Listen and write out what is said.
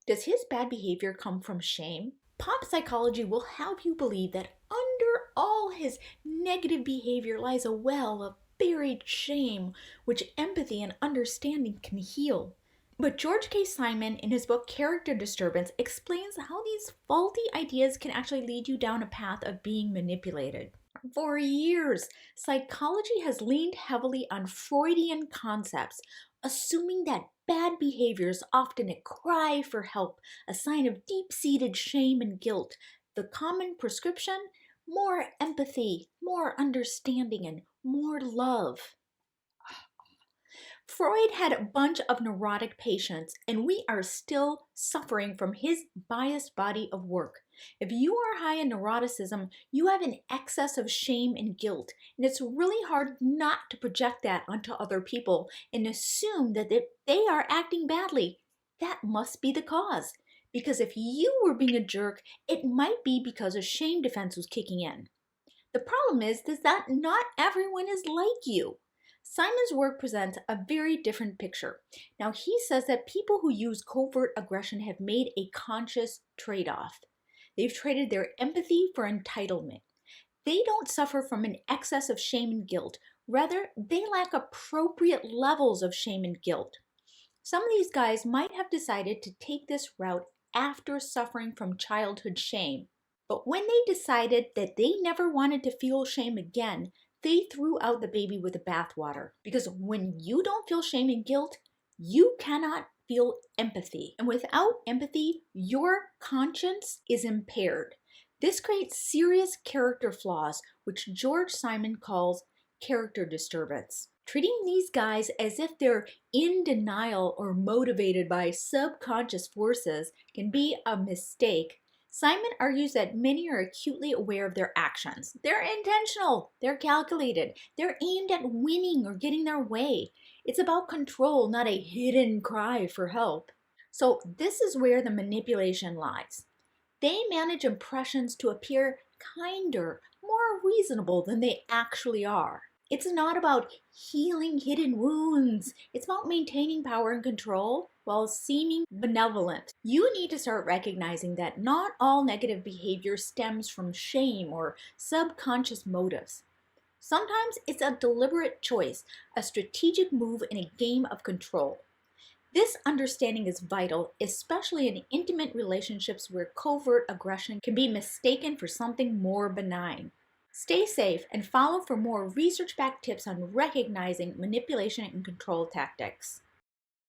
Does his bad behavior come from shame? Pop psychology will have you believe that under all his negative behavior lies a well of buried shame, which empathy and understanding can heal. But George K. Simon, in his book Character Disturbance, explains how these faulty ideas can actually lead you down a path of being manipulated. For years, psychology has leaned heavily on Freudian concepts, assuming that bad behavior is often a cry for help, a sign of deep-seated shame and guilt. The common prescription? More empathy, more understanding, and more love. Freud had a bunch of neurotic patients, and we are still suffering from his biased body of work. If you are high in neuroticism, you have an excess of shame and guilt, and it's really hard not to project that onto other people and assume that if they are acting badly, that must be the cause. Because if you were being a jerk, it might be because a shame defense was kicking in. The problem is that not everyone is like you. Simon's work presents a very different picture. Now, he says that people who use covert aggression have made a conscious trade-off. They've traded their empathy for entitlement. They don't suffer from an excess of shame and guilt. Rather, they lack appropriate levels of shame and guilt. Some of these guys might have decided to take this route after suffering from childhood shame. But when they decided that they never wanted to feel shame again, they threw out the baby with the bathwater. Because when you don't feel shame and guilt, you cannot feel empathy. And without empathy, your conscience is impaired. This creates serious character flaws, which George Simon calls character disturbance. Treating these guys as if they're in denial or motivated by subconscious forces can be a mistake. Simon argues that many are acutely aware of their actions. They're intentional, they're calculated, they're aimed at winning or getting their way. It's about control, not a hidden cry for help. So this is where the manipulation lies. They manage impressions to appear kinder, more reasonable than they actually are. It's not about healing hidden wounds. It's about maintaining power and control while seeming benevolent. You need to start recognizing that not all negative behavior stems from shame or subconscious motives. Sometimes it's a deliberate choice, a strategic move in a game of control. This understanding is vital, especially in intimate relationships where covert aggression can be mistaken for something more benign. Stay safe and follow for more research-backed tips on recognizing manipulation and control tactics.